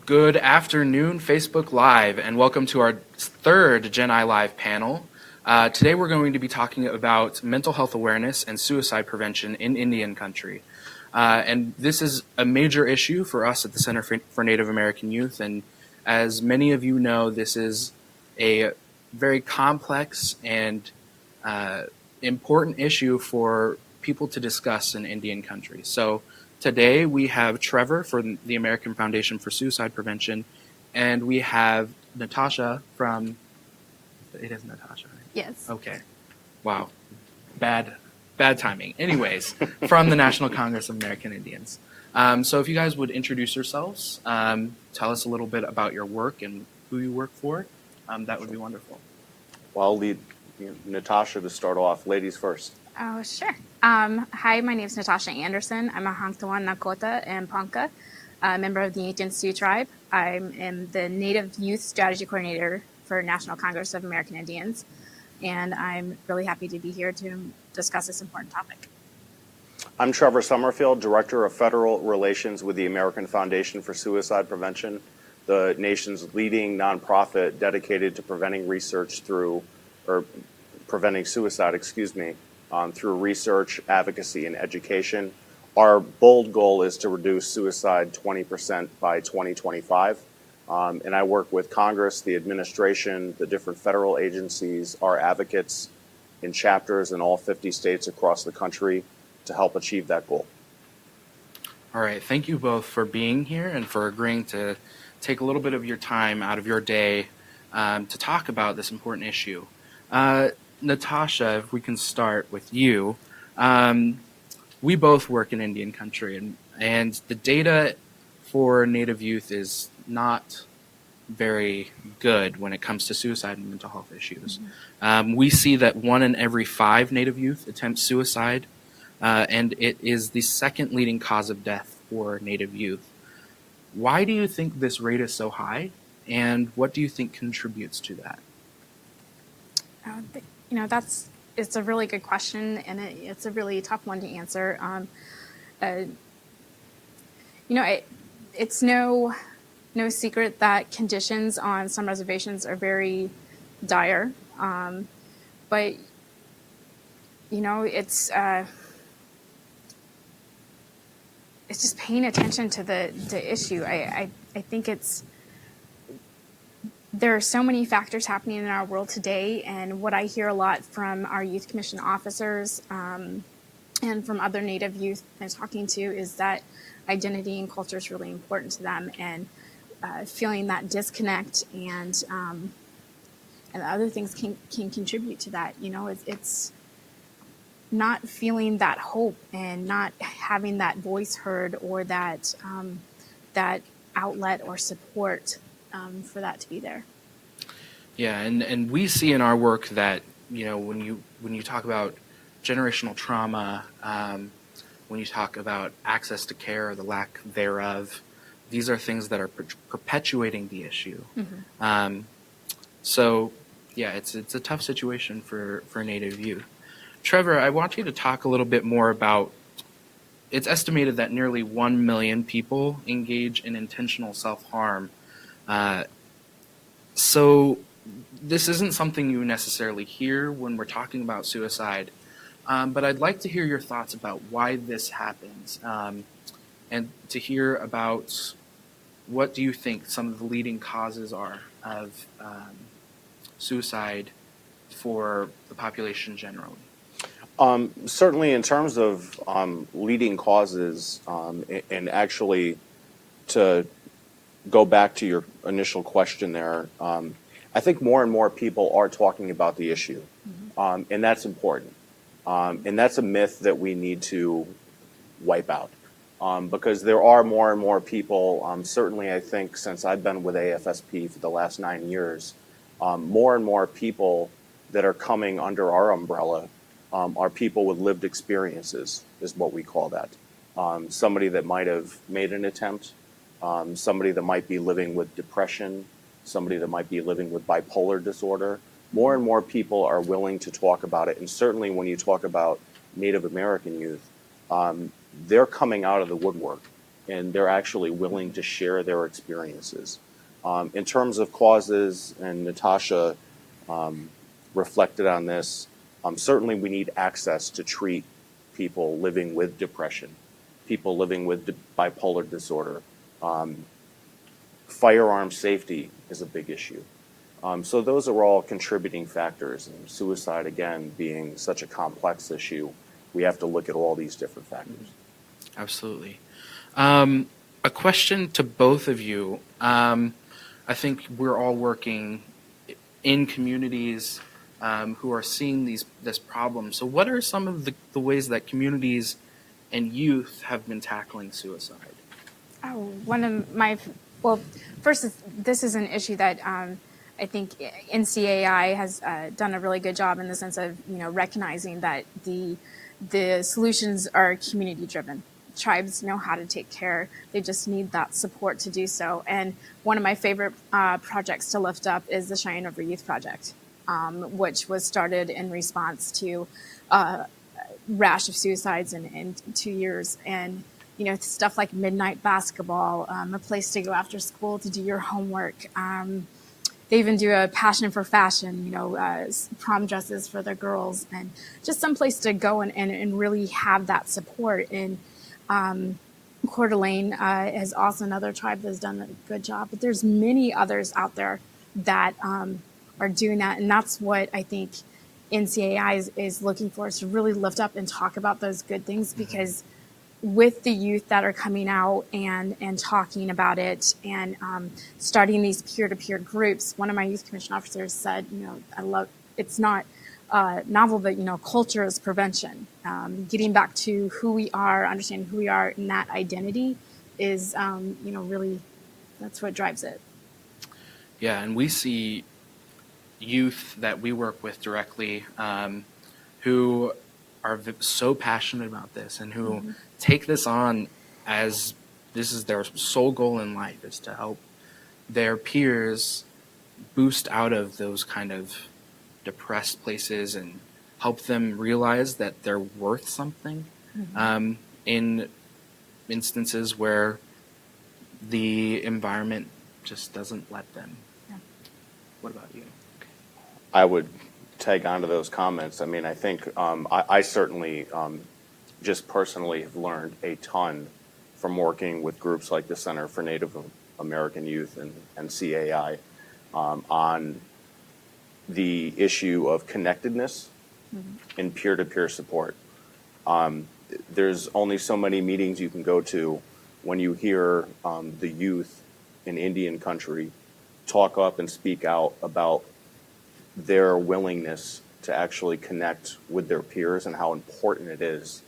Good afternoon, Facebook Live, and welcome to our third Gen I Live panel. Today we're going to be talking about mental health awareness and suicide prevention in Indian country. And this is a major issue for us at the Center for Native American Youth, and as many of you know, this is a very complex and important issue for people to discuss in Indian country. So today we have Trevor from the American Foundation for Suicide Prevention, and we have Natasha from, it is Natasha, right? Yes. Okay. Wow. Bad timing. Anyways, from the National Congress of American Indians. So if you guys would introduce yourselves, tell us a little bit about your work and who you work for, that would be wonderful. Well, I'll lead Natasha to start off. Ladies first. Oh, sure. Hi, my name is Natasha Anderson. I'm a Hangtawan Nakota and Ponca, a member of the Ancient Sioux tribe. I am the Native Youth Strategy Coordinator for National Congress of American Indians, and I'm really happy to be here to discuss this important topic. I'm Trevor Summerfield, Director of Federal Relations with the American Foundation for Suicide Prevention, the nation's leading nonprofit dedicated to preventing suicide, through research, advocacy, and education. Our bold goal is to reduce suicide 20% by 2025. And I work with Congress, the administration, the different federal agencies, our advocates in chapters in all 50 states across the country to help achieve that goal. All right. Thank you both for being here and for agreeing to take a little bit of your time out of your day to talk about this important issue. Natasha, if we can start with you. We both work in Indian country, and the data for Native youth is not very good when it comes to suicide and mental health issues. Mm-hmm. We see that 1 in every 5 Native youth attempts suicide, and it is the second leading cause of death for Native youth. Why do you think this rate is so high, and what do you think contributes to that? It's a really good question, and it's a really tough one to answer. It's no secret that conditions on some reservations are very dire, but it's just paying attention to the issue. I think there are so many factors happening in our world today, and what I hear a lot from our Youth Commission officers and from other Native youth I'm talking to is that identity and culture is really important to them, and feeling that disconnect and other things can contribute to that. It's not feeling that hope and not having that voice heard or that outlet or support for that to be there. Yeah, and we see in our work that when you talk about generational trauma, when you talk about access to care or the lack thereof, these are things that are perpetuating the issue. Mm-hmm. So yeah, it's a tough situation for Native youth. Trevor, I want you to talk a little bit more about. It's estimated that nearly 1 million people engage in intentional self-harm. So this isn't something you necessarily hear when we're talking about suicide, but I'd like to hear your thoughts about why this happens, and to hear about what do you think some of the leading causes are of suicide for the population generally. Certainly in terms of leading causes, and actually to go back to your initial question there, I think more and more people are talking about the issue, and that's important. And that's a myth that we need to wipe out, because there are more and more people, certainly I think since I've been with AFSP for the last 9 years, more and more people that are coming under our umbrella are people with lived experiences, is what we call that. Somebody that might have made an attempt, somebody that might be living with depression, somebody that might be living with bipolar disorder. More and more people are willing to talk about it. And certainly when you talk about Native American youth, they're coming out of the woodwork and they're actually willing to share their experiences. In terms of causes, and Natasha reflected on this, certainly we need access to treat people living with depression, people living with bipolar disorder. Firearm safety is a big issue. So those are all contributing factors. And suicide, again, being such a complex issue, we have to look at all these different factors. Absolutely. A question to both of you. I think we're all working in communities who are seeing this problem. So what are some of the ways that communities and youth have been tackling suicide? Oh, well, first, this is an issue that I think NCAI has done a really good job in the sense of, recognizing that the solutions are community driven. Tribes know how to take care. They just need that support to do so. And one of my favorite projects to lift up is the Cheyenne River Youth Project, which was started in response to a rash of suicides in 2 years. And stuff like midnight basketball, a place to go after school to do your homework. They even do a passion for fashion, prom dresses for the girls, and just some place to go and really have that support. And Coeur d'Alene is also another tribe that's done a good job, but there's many others out there that are doing that. And that's what I think NCAI is looking for, is to really lift up and talk about those good things, because with the youth that are coming out and talking about it and starting these peer-to-peer groups, one of my youth commission officers said, it's not novel, but, culture is prevention. Getting back to who we are, understanding who we are, and that identity is, really, that's what drives it. Yeah, and we see youth that we work with directly who are so passionate about this and who take this on as this is their sole goal in life, is to help their peers boost out of those kind of depressed places and help them realize that they're worth something in instances where the environment just doesn't let them. Yeah. What about you? I would tag on to those comments. I mean, I think I certainly just personally have learned a ton from working with groups like the Center for Native American Youth and CAI on the issue of connectedness and peer-to-peer support. There's only so many meetings you can go to when you hear the youth in Indian country talk up and speak out about their willingness to actually connect with their peers and how important it is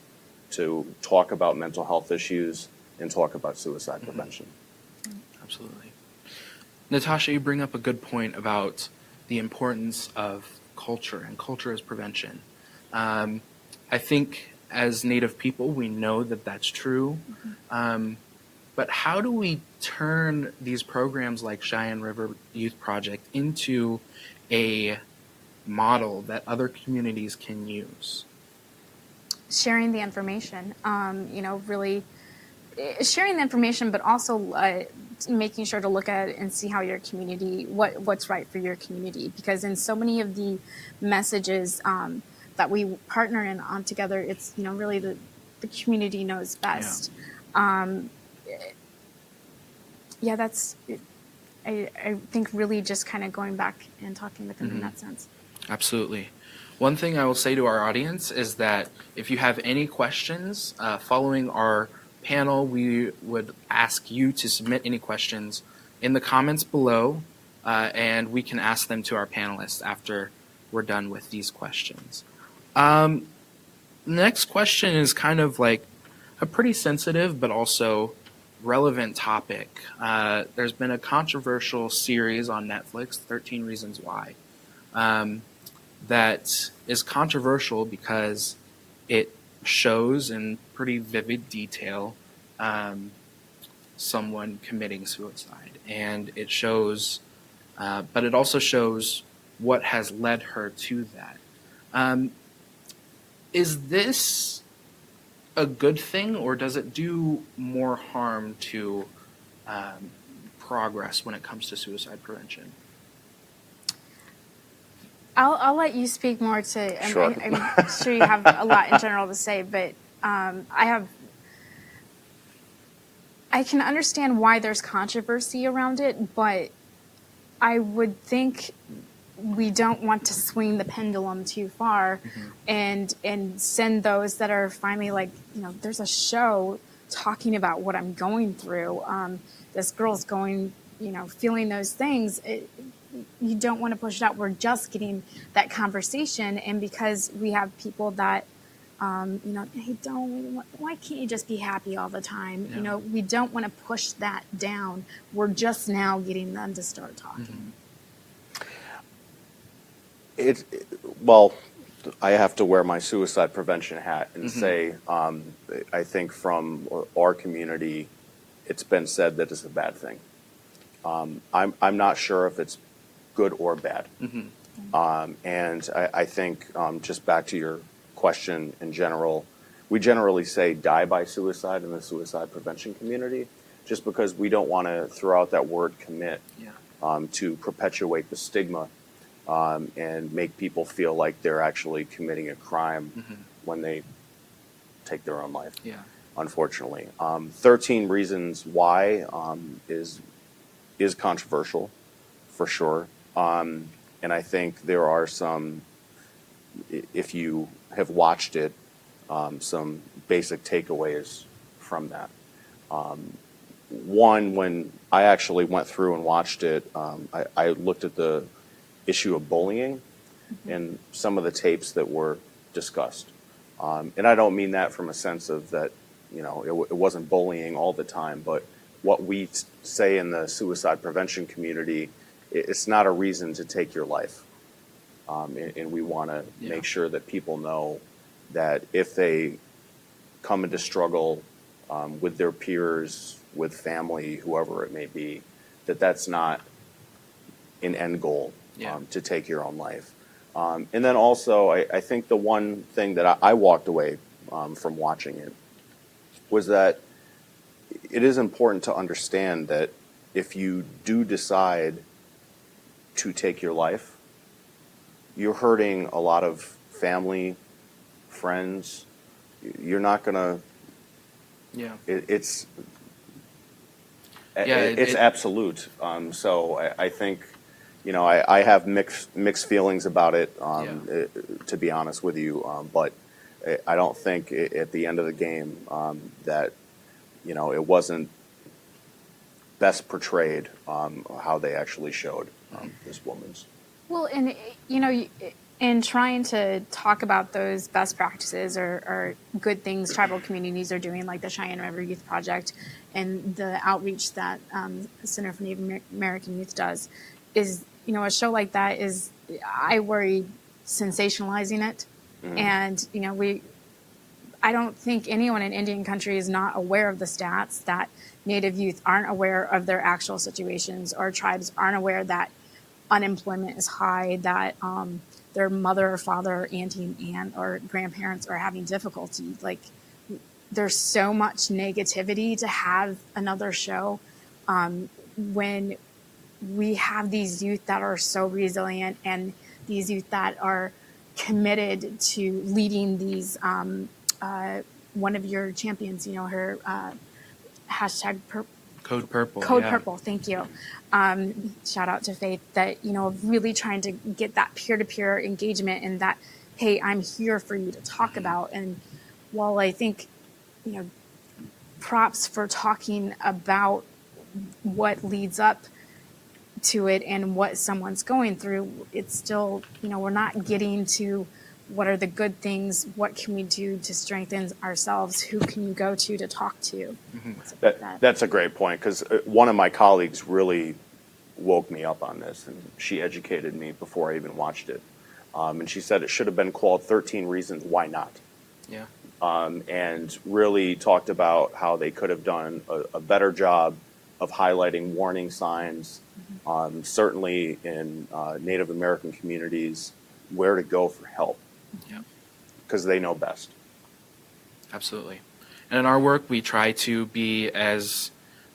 to talk about mental health issues and talk about suicide prevention. Absolutely. Natasha, you bring up a good point about the importance of culture and culture as prevention. I think as Native people, we know that that's true. But how do we turn these programs like Cheyenne River Youth Project into a model that other communities can use? Sharing the information, really sharing the information, but also making sure to look at it and see how your community, what's right for your community. Because in so many of the messages that we partner in on together, it's, really the community knows best. That's, I think really just kind of going back and talking with them in that sense. Absolutely. One thing I will say to our audience is that if you have any questions following our panel, we would ask you to submit any questions in the comments below, and we can ask them to our panelists after we're done with these questions. Next question is kind of like a pretty sensitive but also relevant topic. There's been a controversial series on Netflix, 13 Reasons Why, that is controversial because it shows in pretty vivid detail someone committing suicide. And it shows, but it also shows what has led her to that. Is this a good thing, or does it do more harm to progress when it comes to suicide prevention? I'll let you speak more to. Sure. I'm sure you have a lot in general to say, but I can understand why there's controversy around it, but I would think we don't want to swing the pendulum too far, and send those that are finally like, there's a show talking about what I'm going through. This girl's going, feeling those things. You don't want to push it out. We're just getting that conversation, and because we have people that, hey, why can't you just be happy all the time? Yeah. We don't want to push that down. We're just now getting them to start talking. Well, I have to wear my suicide prevention hat and say, I think from our community, it's been said that it's a bad thing. I'm not sure if it's good or bad. And I think, just back to your question in general, we generally say die by suicide in the suicide prevention community, just because we don't want to throw out that word commit to perpetuate the stigma and make people feel like they're actually committing a crime when they take their own life, unfortunately. 13 Reasons Why is controversial, for sure. And I think there are some, if you have watched it, some basic takeaways from that. One, when I actually went through and watched it, I looked at the issue of bullying and some of the tapes that were discussed. And I don't mean that from a sense of that, it wasn't bullying all the time, but what we say in the suicide prevention community, it's not a reason to take your life. And we want to make sure that people know that if they come into struggle with their peers, with family, whoever it may be, that's not an end goal to take your own life. And then also, I think the one thing that I walked away from watching it was that it is important to understand that if you do decide to take your life, you're hurting a lot of family, friends. You're not gonna. It's absolute. So I think, I have mixed feelings about it. To be honest with you, but I don't think at the end of the game that it wasn't best portrayed how they actually showed this woman's. Well, and in trying to talk about those best practices or good things tribal communities are doing, like the Cheyenne River Youth Project and the outreach that the Center for Native American Youth does, is a show like that is, I worry, sensationalizing it. And I don't think anyone in Indian country is not aware of the stats that Native youth aren't aware of their actual situations, or tribes aren't aware that unemployment is high, that their mother or father, auntie and aunt or grandparents are having difficulty. Like, there's so much negativity to have another show when we have these youth that are so resilient, and these youth that are committed to leading these. One of your champions, her hashtag Code Purple. Code Purple, thank you. Shout out to Faith, that, really trying to get that peer-to-peer engagement, and that, hey, I'm here for you to talk about. And while I think, props for talking about what leads up to it and what someone's going through, it's still, we're not getting to what are the good things, what can we do to strengthen ourselves, who can you go to talk to. That's a great point, because one of my colleagues really woke me up on this, and she educated me before I even watched it. And she said it should have been called 13 Reasons Why Not. And really talked about how they could have done a better job of highlighting warning signs, certainly in Native American communities, where to go for help, because they know best. absolutely. And in our work, we try to be as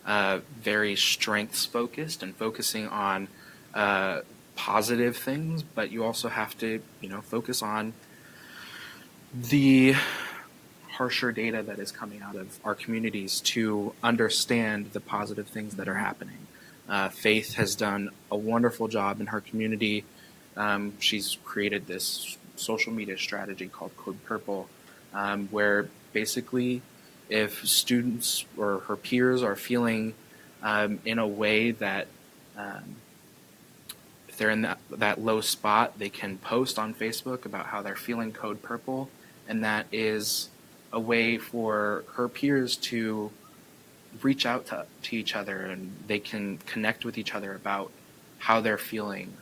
very strengths focused and focusing on positive things, but you also have to, focus on the harsher data that is coming out of our communities to understand the positive things that are happening. Faith has done a wonderful job in her community. She's created this social media strategy called Code Purple, where basically if students or her peers are feeling in a way that if they're in that low spot, they can post on Facebook about how they're feeling Code Purple, and that is a way for her peers to reach out to each other, and they can connect with each other about how they're feeling.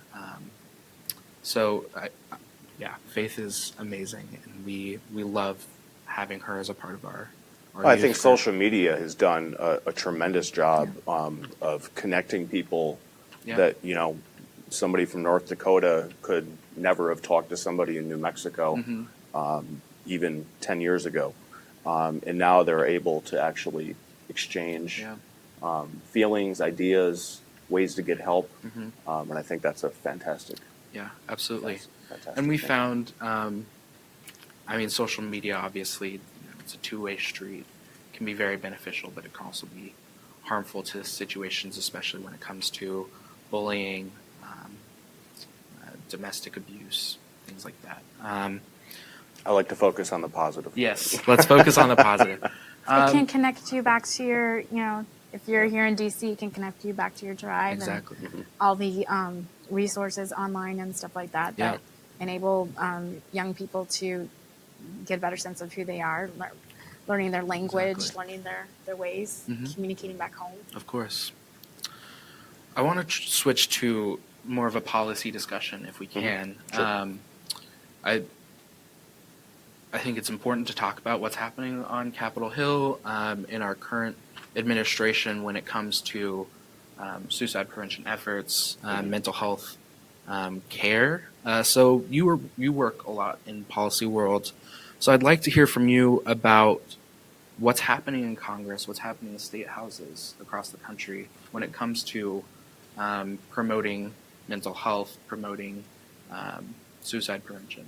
Yeah, Faith is amazing, and we love having her as a part of our I youth think group. social media has done a tremendous job of connecting people Yeah. that, somebody from North Dakota could never have talked to somebody in New Mexico even 10 years ago. And now they're able to actually exchange Yeah. feelings, ideas, ways to get help. And I think that's a fantastic. Yeah, absolutely. That's fantastic And we thing. found, social media, obviously, it's a two-way street. It can be very beneficial, but it can also be harmful to situations, especially when it comes to bullying, domestic abuse, things like that. I like to focus on the positive. Yes, let's focus on the positive. It can connect you back to your, if you're here in DC, it can connect you back to your tribe. Exactly. And all the resources online and stuff like that Yeah. that enable young people to get a better sense of who they are, learning their language, Exactly. learning their ways, communicating back home. Of course. I want to switch to more of a policy discussion, if we can. Sure. I think it's important to talk about what's happening on Capitol Hill in our current administration when it comes to suicide prevention efforts, mental health care. So you work a lot in policy world. So I'd like to hear from you about what's happening in Congress, what's happening in state houses across the country when it comes to promoting mental health, promoting suicide prevention.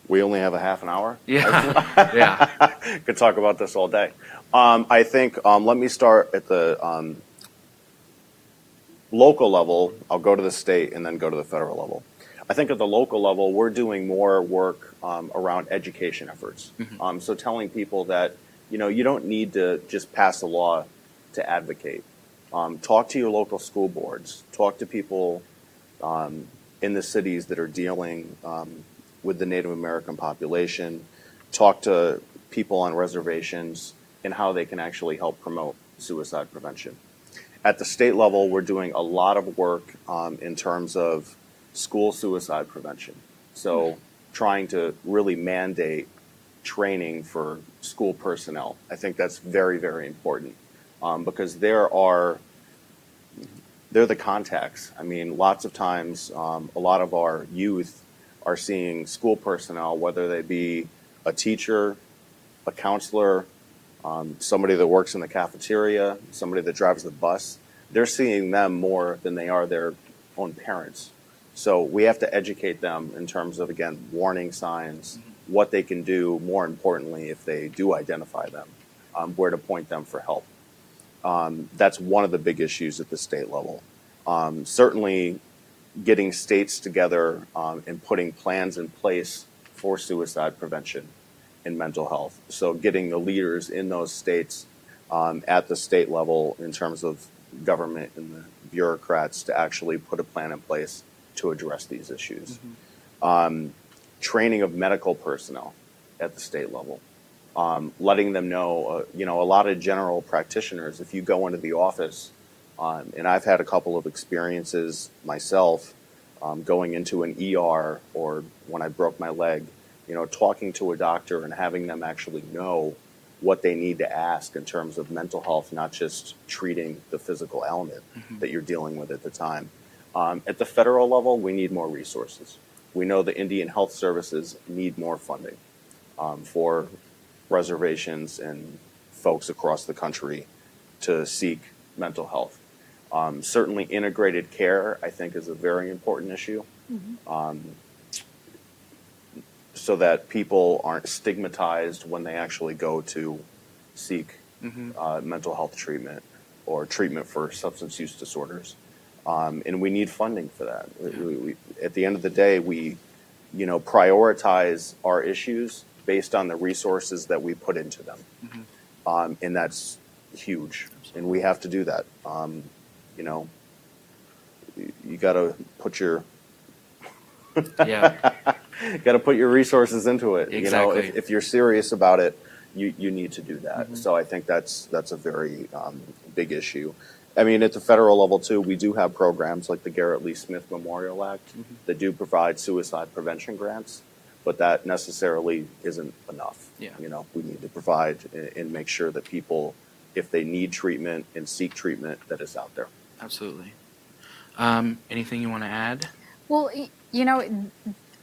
We only have a half an hour. Yeah, yeah, Could talk about this all day. I think let me start at the local level. I'll go to the state and then go to the federal level. I think at the local level, we're doing more work around education efforts. So telling people that, you don't need to just pass a law to advocate. Talk to your local school boards. Talk to people in the cities that are dealing with the Native American population. Talk to people on reservations and how they can actually help promote suicide prevention. At the state level, we're doing a lot of work in terms of school suicide prevention. So trying to really mandate training for school personnel. I think that's very, very important because they're the contacts. I mean, lots of times, a lot of our youth are seeing school personnel, whether they be a teacher, a counselor, somebody that works in the cafeteria, somebody that drives the bus. They're seeing them more than they are their own parents. So we have to educate them in terms of, again, warning signs, what they can do, more importantly, if they do identify them, where to point them for help. That's one of the big issues at the state level. Certainly getting states together and putting plans in place for suicide prevention and mental health. So getting the leaders in those states at the state level in terms of government and the bureaucrats to actually put a plan in place to address these issues. Training of medical personnel at the state level. Letting them know, a lot of general practitioners, if you go into the office, and I've had a couple of experiences myself going into an ER or when I broke my leg, talking to a doctor and having them actually know what they need to ask in terms of mental health, not just treating the physical element that you're dealing with at the time. At the federal level, we need more resources. We know the Indian Health Services need more funding. for reservations and folks across the country to seek mental health. Certainly, integrated care, I think, is a very important issue, so that people aren't stigmatized when they actually go to seek mental health treatment or treatment for substance use disorders. And we need funding for that. At the end of the day, we prioritize our issues based on the resources that we put into them. And that's huge. And we have to do that. You got to put your got to put your resources into it. Exactly. If you're serious about it, you need to do that. So I think that's a very big issue. I mean, at the federal level too, we do have programs like the Garrett Lee Smith Memorial Act that do provide suicide prevention grants, but that necessarily isn't enough. Yeah. We need to provide and make sure that people, if they need treatment and seek treatment, that it's out there. Absolutely. Anything you want to add? Well,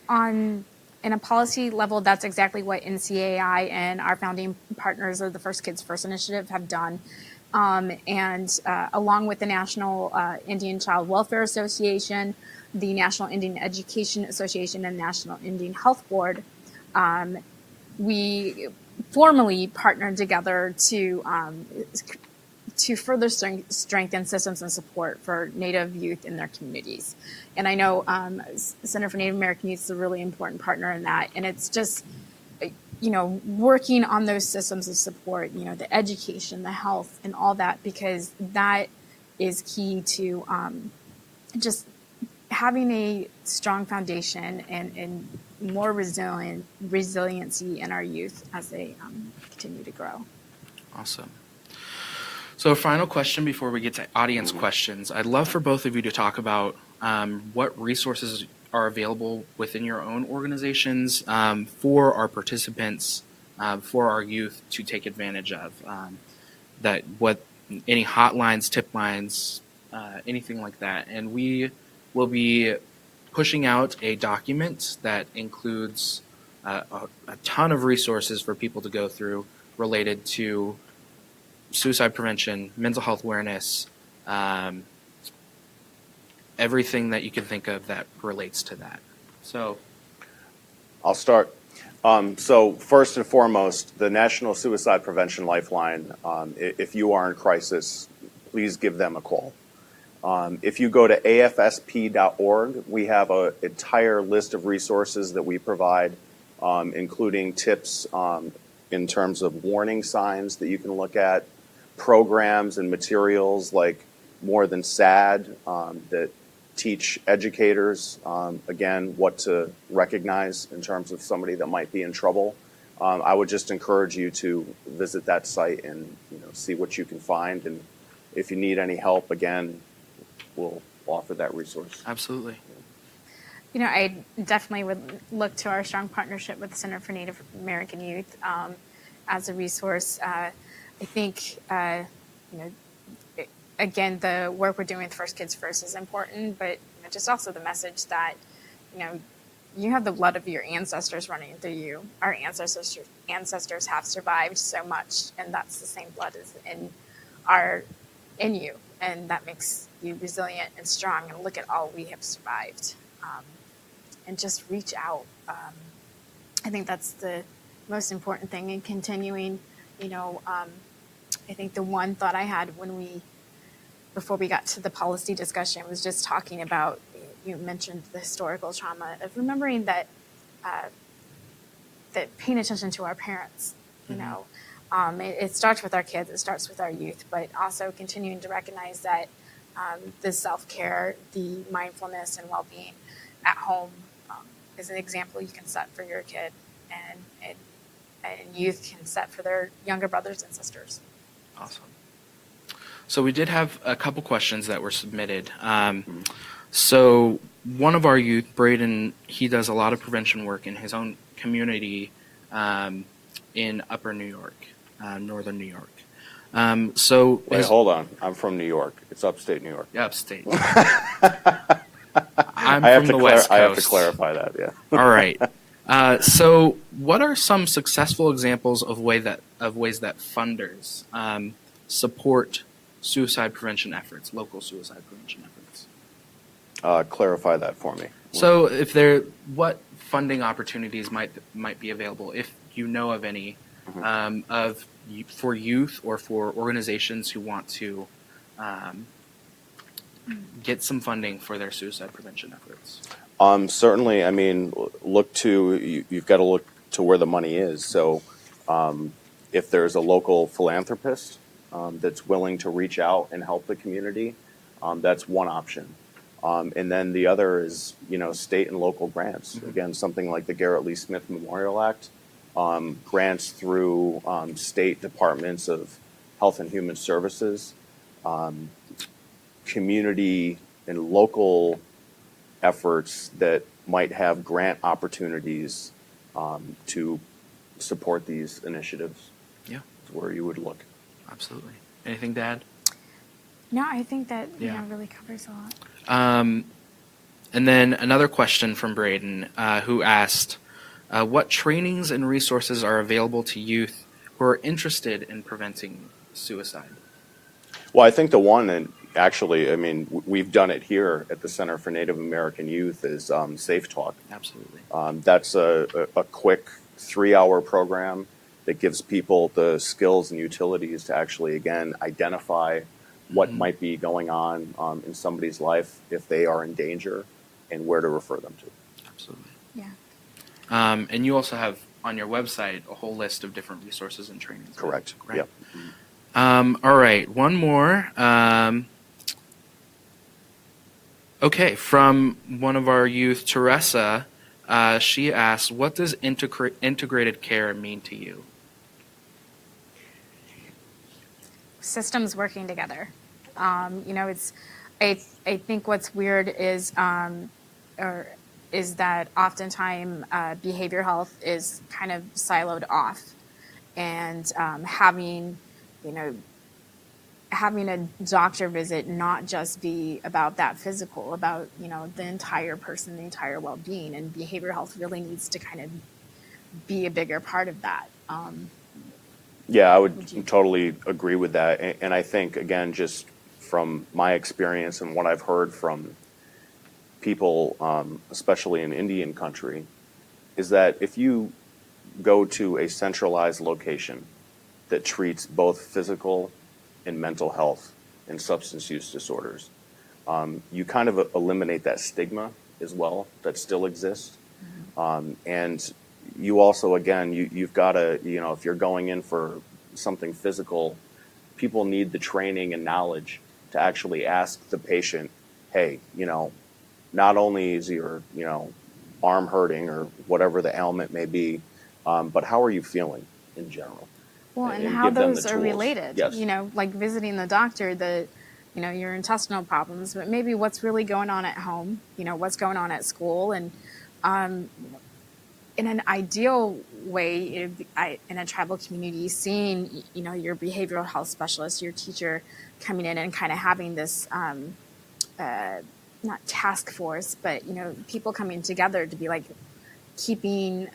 in a policy level, that's exactly what NCAI and our founding partners of the First Kids First Initiative have done. And along with the National Indian Child Welfare Association, the National Indian Education Association, and National Indian Health Board, we formally partnered together to further strengthen systems and support for Native youth in their communities. And I know Center for Native American Youth is a really important partner in that. And it's just, working on those systems of support, the education, the health, and all that, because that is key to just having a strong foundation and more resiliency in our youth as they continue to grow. Awesome. So a final question before we get to audience questions. I'd love for both of you to talk about what resources are available within your own organizations for our participants, for our youth to take advantage of. Any hotlines, tip lines, anything like that. And we will be pushing out a document that includes a ton of resources for people to go through related to suicide prevention, mental health awareness, everything that you can think of that relates to that. So I'll start. So first and foremost, the National Suicide Prevention Lifeline, if you are in crisis, please give them a call. If you go to afsp.org, we have an entire list of resources that we provide, including tips in terms of warning signs that you can look at, programs and materials like More Than Sad that teach educators, again, what to recognize in terms of somebody that might be in trouble. I would just encourage you to visit that site and see what you can find. And if you need any help, again, we'll offer that resource. Absolutely. I definitely would look to our strong partnership with the Center for Native American Youth as a resource. I think, again, the work we're doing with First Kids First is important, but just also the message that, you have the blood of your ancestors running through you. Our ancestors have survived so much, and that's the same blood as in you, and that makes you resilient and strong. And look at all we have survived, and just reach out. I think that's the most important thing in continuing. I think the one thought I had before we got to the policy discussion was just talking about, you mentioned the historical trauma of remembering that paying attention to our parents, it starts with our kids, it starts with our youth, but also continuing to recognize that the self-care, the mindfulness and well-being at home is an example you can set for your kid, and youth can set for their younger brothers and sisters. Awesome. So we did have a couple questions that were submitted. So one of our youth, Braden, he does a lot of prevention work in his own community in Upper New York, Northern New York. Wait, hold on. I'm from New York. It's upstate New York. Yeah, upstate. I'm from the West Coast. I have to clarify that, yeah. All right. So, what are some successful examples of ways that funders support suicide prevention efforts, local suicide prevention efforts? Clarify that for me. So, what funding opportunities might be available, if you know of any, for youth or for organizations who want to get some funding for their suicide prevention efforts? Certainly, I mean, you've got to look to where the money is. So if there's a local philanthropist that's willing to reach out and help the community, that's one option. And then the other is, state and local grants. Again, something like the Garrett Lee Smith Memorial Act, grants through state departments of Health and Human Services, community and local efforts that might have grant opportunities to support these initiatives. Yeah, is where you would look. Absolutely. Anything to add? No, I think that really covers a lot. And then another question from Braden, who asked, what trainings and resources are available to youth who are interested in preventing suicide? Well, I think the one, and actually, I mean, we've done it here at the Center for Native American Youth, is Safe Talk. Absolutely. That's a quick 3-hour program that gives people the skills and utilities to actually, again, identify what might be going on in somebody's life if they are in danger and where to refer them to. Absolutely. Yeah. And you also have on your website a whole list of different resources and trainings. Correct. Right? Yep. All right. One more. Okay. From one of our youth, Teresa, she asks, what does integrated care mean to you? Systems working together. I think what's weird is that oftentimes behavioral health is kind of siloed off, and having a doctor visit not just be about that physical, about the entire person, the entire well-being, and behavioral health really needs to kind of be a bigger part of that. Yeah, I would totally agree with that. And I think, again, just from my experience and what I've heard from people, especially in Indian country, is that if you go to a centralized location that treats both physical and mental health and substance use disorders, you kind of eliminate that stigma as well that still exists. And you also, again, you've got to, if you're going in for something physical, people need the training and knowledge to actually ask the patient, hey, not only is your, arm hurting or whatever the ailment may be, but how are you feeling in general? Well, and how those are related. Yes. Like visiting the doctor, your intestinal problems, but maybe what's really going on at home, what's going on at school. And in an ideal way, in a tribal community, seeing, your behavioral health specialist, your teacher coming in and kind of having this, not task force, but, people coming together to be like keeping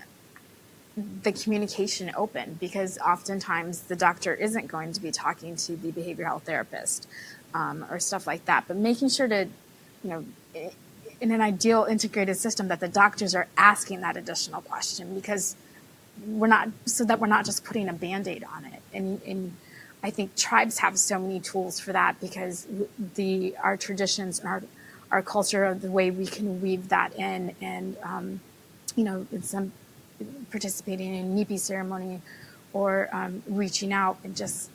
the communication open, because oftentimes the doctor isn't going to be talking to the behavioral health therapist or stuff like that, but making sure to, in an ideal integrated system, that the doctors are asking that additional question, because we're not just putting a Band-Aid on it. And I think tribes have so many tools for that, because our traditions and our culture, the way we can weave that in, and in some participating in NIPI ceremony or reaching out and just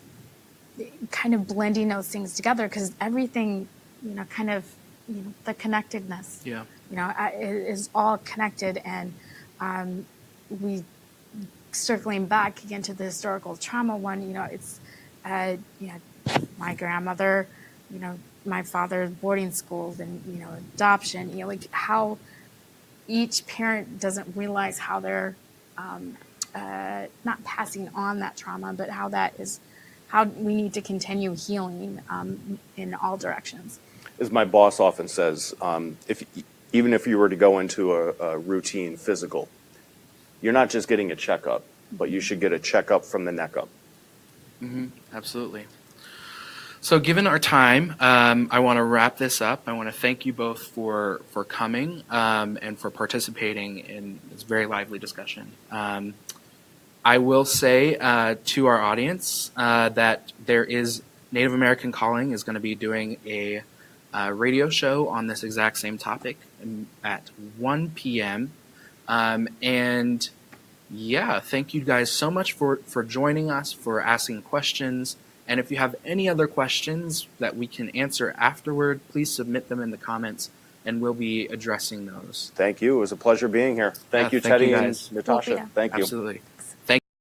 kind of blending those things together, because everything, the connectedness, is all connected. And we, circling back again to the historical trauma one, it's, my grandmother, my father's boarding schools, and, adoption, like how each parent doesn't realize how they're not passing on that trauma, but how we need to continue healing in all directions. As my boss often says, even if you were to go into a routine physical, you're not just getting a checkup, but you should get a checkup from the neck up. Absolutely. So given our time, I want to wrap this up. I want to thank you both for coming and for participating in this very lively discussion. I will say to our audience that there is Native American Calling is going to be doing a radio show on this exact same topic at 1 p.m. And yeah, thank you guys so much for joining us, for asking questions. And if you have any other questions that we can answer afterward, please submit them in the comments and we'll be addressing those. Thank you. It was a pleasure being here. Thank you, thank Teddy you and guys. Natasha. Well, yeah. Thank you. Absolutely.